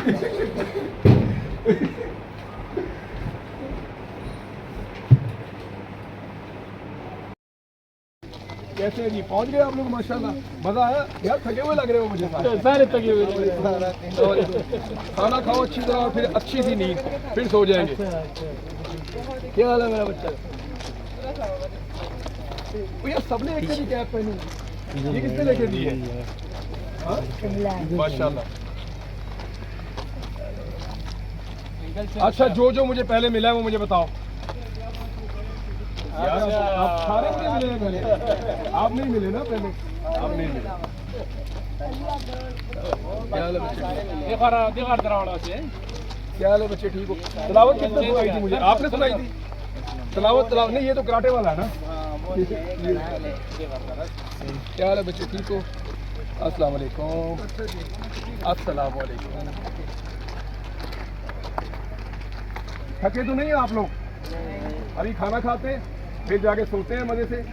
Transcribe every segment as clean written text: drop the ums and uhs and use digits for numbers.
कैसे हैं जी, पहुंच गए आप लोग माशाल्लाह। मजा आया यार, थके हुए लग रहे हो मुझे सारे थके हुए। खाना खाओ अच्छी तरह, फिर अच्छी सी नींद, फिर सो जाएंगे। क्या हाल है मेरा बच्चा? यार सबने एक ही कैप पहनी, ये किसने लेके दी है? माशाल्लाह। अच्छा, जो जो मुझे पहले मिला है वो मुझे बताओ यार। आप सारे मुझे मिले हैं पहले, आप नहीं मिले ना पहले, आप नहीं मिले। क्या हाल है बच्चे? क्या हाल है बच्चे, ठीक हो? तलावत किसने सुनाई थी मुझे? आपने सुनाई थी तलावत? नहीं, ये तो कराटे वाला है ना। क्या हाल है बच्चे, ठीक हो? अस्सलाम वालेकुम। अस्सलाम वालेकुम। थके तो नहीं है आप लोग? अभी खाना खाते हैं, फिर जाके सोते हैं मजे से,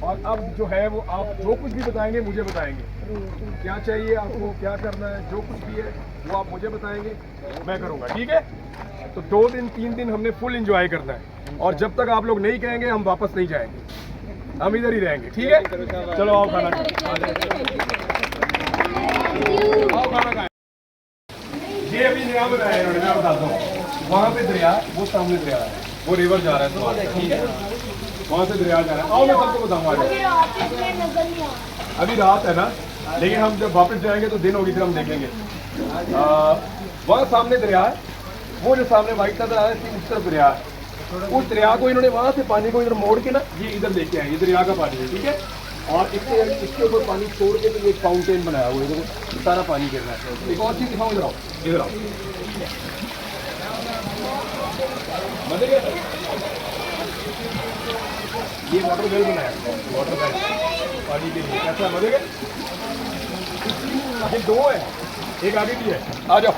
और अब जो है वो आप जो कुछ भी बताएंगे मुझे बताएंगे। क्या चाहिए आपको, क्या करना है, जो कुछ भी है वो आप मुझे बताएंगे, मैं करूँगा, ठीक है? तो 2 दिन 3 दिन हमने फुल एंजॉय करना है, और जब तक आप लोग नहीं कहेंगे हम वापस नहीं जाएंगे, हम इधर ही रहेंगे, ठीक है? चलो आओ खाना खाएं। आओ खाना खाएं। ये अभी नया बनाया है, मैं बताता हूँ। वहाँ पे दरिया, वो सामने दरिया है, वो रिवर जा रहा है, ठीक है? वहाँ से दरिया जा रहा है। आओ मैं सबको बताऊंगा। अभी रात है ना, लेकिन हम जब वापस जाएंगे तो दिन होगी, फिर हम देखेंगे। वहाँ सामने दरिया है, वो जो सामने वाइट नजर आ रहा है उस तरफ दरिया है। उस दरिया को इन्होंने वहाँ से पानी को इधर मोड़ के ना ये इधर लेके आए, ये दरिया का पानी है, ठीक है? और इसके ऊपर पानी छोड़ के तो ये फाउंटेन बनाया हुआ है, इधर सारा पानी गिर रहा है। एक और चीज़ दिखाऊँ, इधर आओ, इधर आओ। ये वाटर बेल बनाया, वाटर बेल पानी के लिए, कैसा मजे गए? ये 2 है, एक आगे भी है। आ जाओ,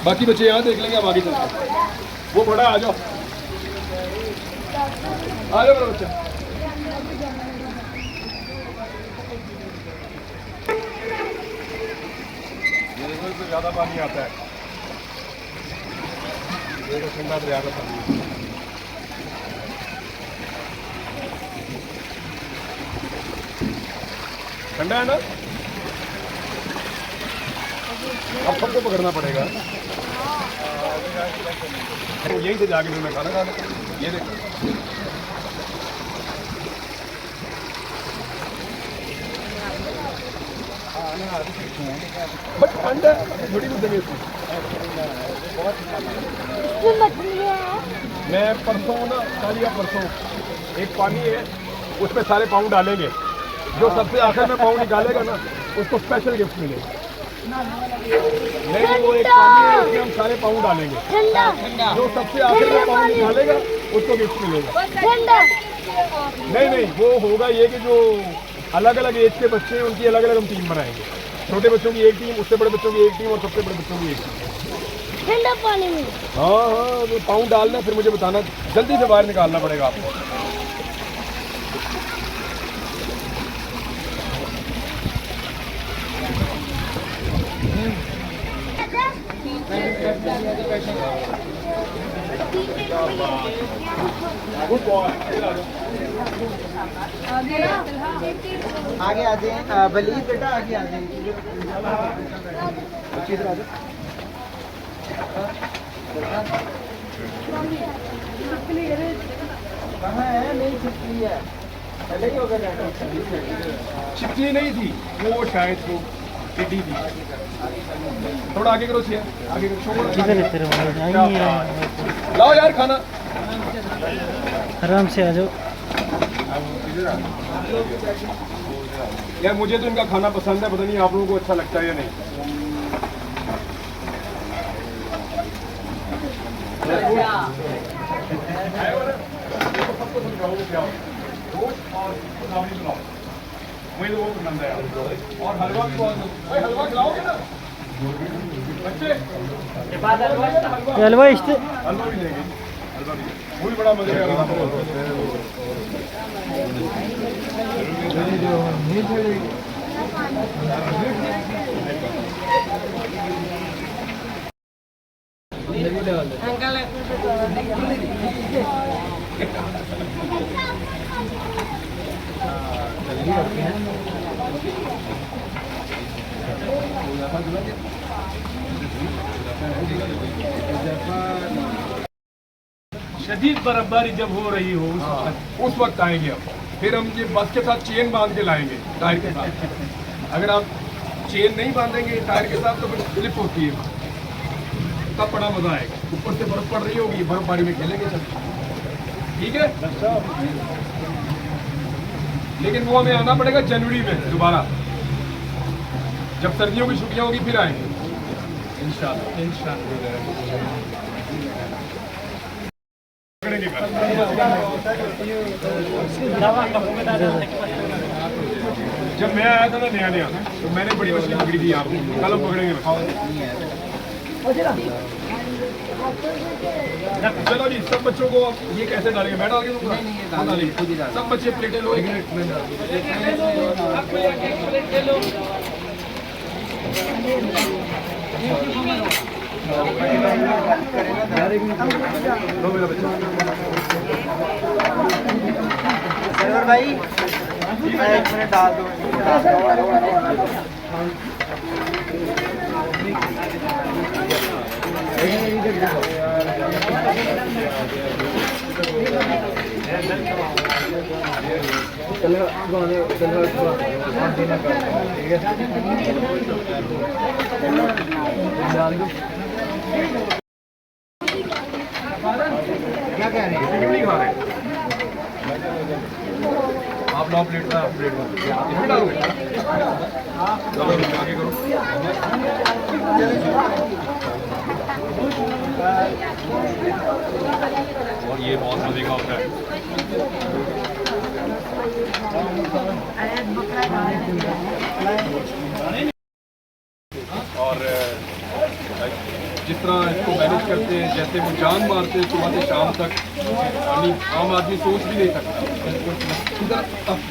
बाकी बच्चे यहाँ देख लेंगे, हम आगे चलते हैं। वो बड़ा, आ जाओ, आ जाओ बच्चा। ये देखो, इसमें ज़्यादा पानी आता है, देखो ठंडा दरिया का पानी। ठंडा है ना? अब सबको पकड़ना पड़ेगा, तो यहीं से जाके मैं खाना खाना। ये देखो, बट ठंडा थोड़ी कुछ देंगे इसमें। मैं परसों ना, कल या परसों एक पानी है, उसमें सारे पाउंड डालेंगे। जो सबसे आखिर में पाउंड निकालेगा ना, उसको स्पेशल गिफ्ट मिलेगा। नहीं, वो एक पानी है, उसमें हम सारे पाउंड डालेंगे। जो सबसे आखिर में पाउंड निकालेगा उसको गिफ्ट मिलेगा। नहीं, वो होगा ये कि जो अलग अलग एज के बच्चे हैं उनकी अलग अलग हम टीम बनाएंगे। छोटे बच्चों की एक टीम, उससे बड़े बच्चों की एक टीम, और सबसे बड़े बच्चों की एक टीम। ठंडा पानी में? हाँ, वो पाउंड डालना, फिर मुझे बताना, जल्दी से बाहर निकालना पड़ेगा आपको। गुड बॉय, आगे आ जाए बलीद बेटा, आगे आ जाए। अच्छी तरह से कहाँ है? नहीं छिपकली है, पहले ही होगा। छिपकली नहीं थी वो, शायद वो टिड्डी थी। थोड़ा आगे करो, शेयर आगे करो। लाओ यार खाना, आराम से आ जाओ यार। मुझे तो इनका खाना पसंद है, पता नहीं आप लोगों को अच्छा लगता है या नहीं। सबको समझाओगे क्या रोज और मुझे तो वो पसंद है, और हलवा भी बहुत। भाई हलवा खिलाओगे ना बच्चे? हलवा इष्ट हलवा भी देंगे, हलवा भी, वो भी बड़ा मजे का। शदीद बर्फबारी जब हो रही हो उस वक्त आएंगे अब। फिर हम ये बस के साथ चेन बांध के लाएंगे टायर के साथ। अगर आप चेन नहीं बांधेंगे टायर के साथ तो फिर स्लिप होती है, तब बड़ा मजा आएगा। ऊपर से बर्फ पड़ रही होगी, बर्फबारी में खेलेंगे सब, ठीक है। लेकिन वो हमें आना पड़ेगा जनवरी में दोबारा, जब सर्दियों की छुट्टियां होगी फिर आएंगे इंशाल्लाह। जब मैं आया था ना नया तो मैंने बड़ी मछली पकड़ी थी आपको, कल हम पकड़ेंगे। चलो जी, सब बच्चों को ये कैसे डालेंगे? मैं डाल के दूंगा, डालेंगे सब बच्चे प्लेटें लो, एक प्लेट लो मेरा बच्चा। सरवर भाई एक मिनट डाल दो। क्या कह रहे हैं? नहीं खा रहे आप? लो प्लेट में, प्लेट में इसमें डालोगे, आगे करो। और ये बहुत मजे का होता है। और जिस तरह इसको मैनेज करते हैं, जैसे वो जान मारते हैं सुबह से शाम तक, यानी आम आदमी सोच भी नहीं सकता।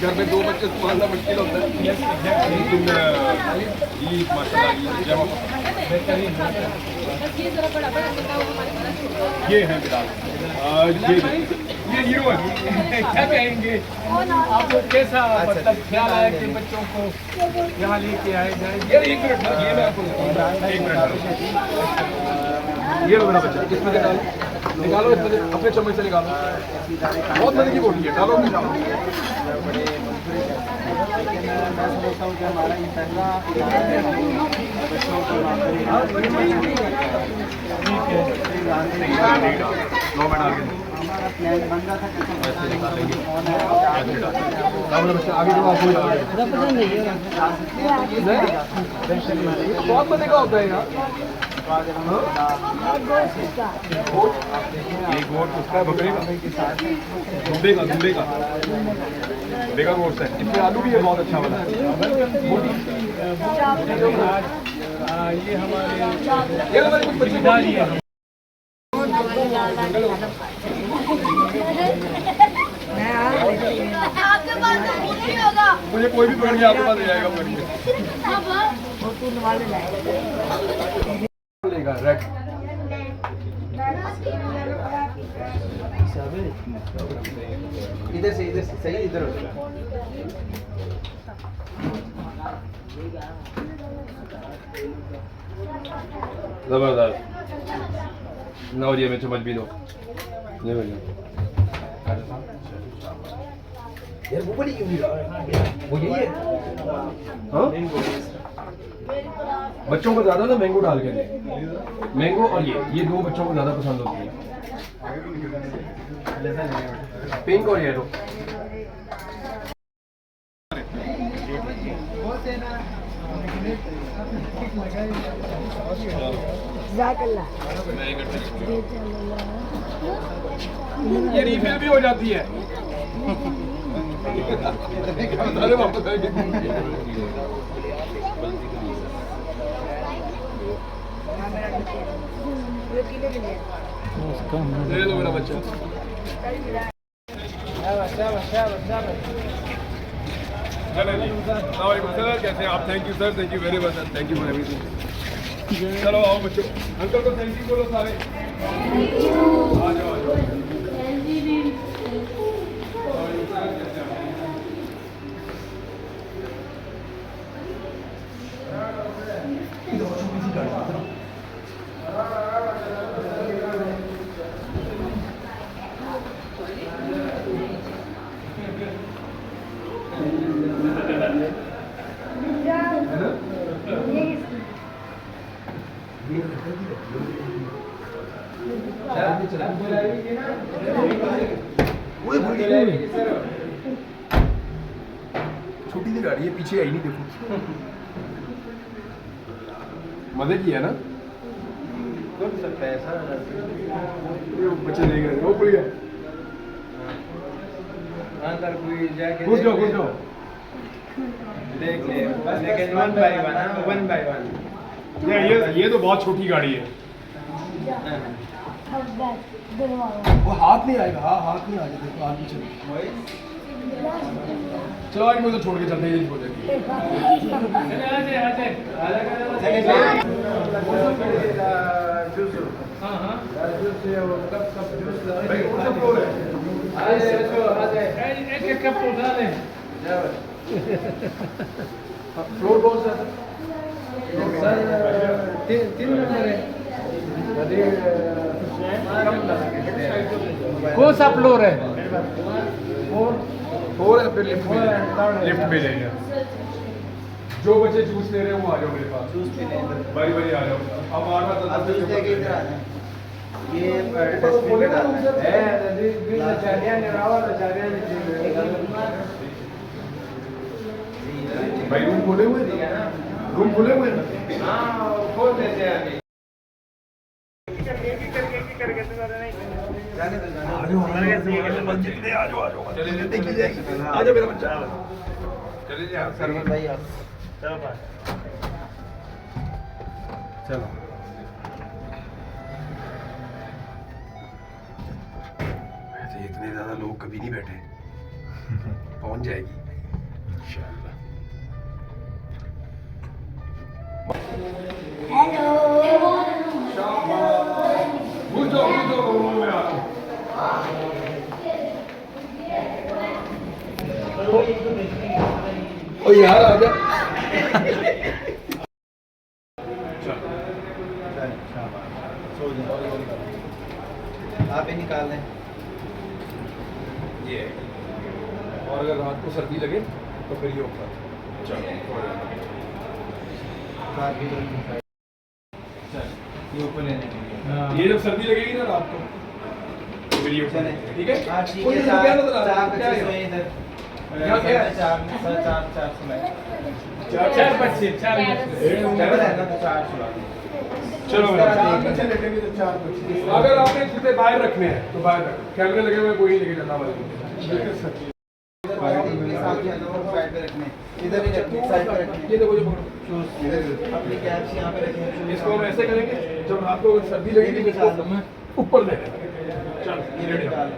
घर में 2 बच्चे संभालना मुश्किल होता है, लेकिन ये माशाल्लाह ये है बिलाल, ये हीरो है। क्या कहेंगे आपको कैसा मतलब ख्याल आया कि बच्चों को यहाँ लेके आए जाए? यार 1 मिनट, ये मैं आपको 1 मिनट, ये लो मेरा बच्चा, इसमें से निकालो, इसमें से अपने चम्मच से निकालो। बहुत मजे की बोटी है, डालो निकालो। मैं समझता हूँ कि हमारा ये पहला बच्चों को हमारा प्लान बन रहा था आगे बहुत मजे का होता है यार। ये गोश्त उसका है, बकरे का, दुम्बे का, दुम्बे का गोश्त है। इसमें आलू भी है, बहुत अच्छा बना है। ये हमारे कुछ बच्चे है। आपके पास नहीं होगा। मुझे कोई भी पकड़ के आपके पास ले जाएगा, लेगा रेड। इधर से सही, इधर जबरदस्त। लो जी, मैं चम्मच भी दो, ले भैया। यार वो बड़ी क्यों नहीं वो यही है। हाँ, बच्चों को ज्यादा ना मैंगो डाल के दे, मैंगो और ये 2 बच्चों को ज्यादा पसंद होती है, पिंक और येलो। ये रिफिल भी हो जाती है। अरे वापस आएगी। ले लो मेरा बच्चा। सर कैसे आप? Thank you sir, thank you very much sir, thank you for everything. चलो आओ बच्चों, अंकल को थैंक यू बोलो सारे। छोटी सी गाड़ी है, पीछे आई नहीं, देखो मजे की है ना। कुछ पैसा ये बच्चे देख रहे हैं, वो बढ़िया। अंदर कोई जाके घुस जाओ, घुस जाओ। देख ले, लेकिन 1 by 1 हाँ, 1 by 1 ये तो बहुत छोटी गाड़ी है। हाँ। वो हाथ नहीं आएगा, हाँ हाथ नहीं आएगा, देखो हाथ पीछे। चलो आज मुझे छोड़ के चलते हैं, यही हो जाएगी। हाँ हाँ भाई कौन सा फ्लोर है? एक कप उठा ले। फ्लोर कौन सा है? तीन नंबर है। कौन सा फ्लोर है? फोर है, फिर लिफ्ट में जाइए। जो बच्चे जूस ले रहे हैं वो आ जाओ मेरे पास, जूस पीने इधर। बारी बारी आ जाओ। अब आ रहा अब जूस लेके इधर आ जाए। ये डस्टबिन में डालना है। भाई रूम खोले हुए हैं, रूम खोले हुए हैं। हाँ, खोल देते हैं अभी। जाने दो, जाने दो। चले देखी जाएगी, आ जाओ मेरा बच्चा, चले जाओ सरवर भाई आप चलो। ऐसे इतने ज्यादा लोग कभी नहीं बैठे, पहुंच जाएगी इंशाल्लाह। घुस जाओ रूम में आओ। ओ यार आ जा। सो जाओ। आप ही निकाल लें। ये और अगर रात को सर्दी लगे तो फिर ये ऊपर। चलो बात भी करेंगे। ये ऊपर लेने के लिए। ये जब सर्दी लगेगी ना रात को तो फिर ये ऊपर चलें। लेंगे, ठीक है? हाँ ठीक कोई है। नहीं, तो क्या नजर आ रहा चार है? क्या बच्चे है? सोए इधर। यहाँ क्या है? चार में चार सुनाए। चार बच्चे, चार डबल है ना तो चार सुना। चलो इस तरह चार देख बच्चे लेंगे। लेटेंगे तो चार बच्चे। अगर आपने जितने बाहर रखने हैं तो बाहर रखो, कैमरे लगे हुए कोई नहीं लेके जाना वाले। क्वालिटी के साथ ही दोनों साइड पे रखने। इधर ही रखने, साइड पे रखने। ये देखो, ये पकड़ो। शूज अपनी कैप्स यहाँ पे रखें। इसको हम ऐसे करेंगे, जब रात को सर्दी लगेगी तो इसको ऊपर ले लेंगे। चल ये निकाल।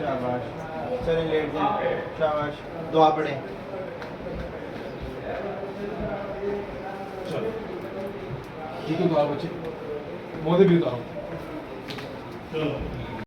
शाबाश। चलिए लेट जाएं। शाबाश। दुआ पढ़ें। चलो ठीक है, तो आप बच्चे मोदे भी उतारो। चलो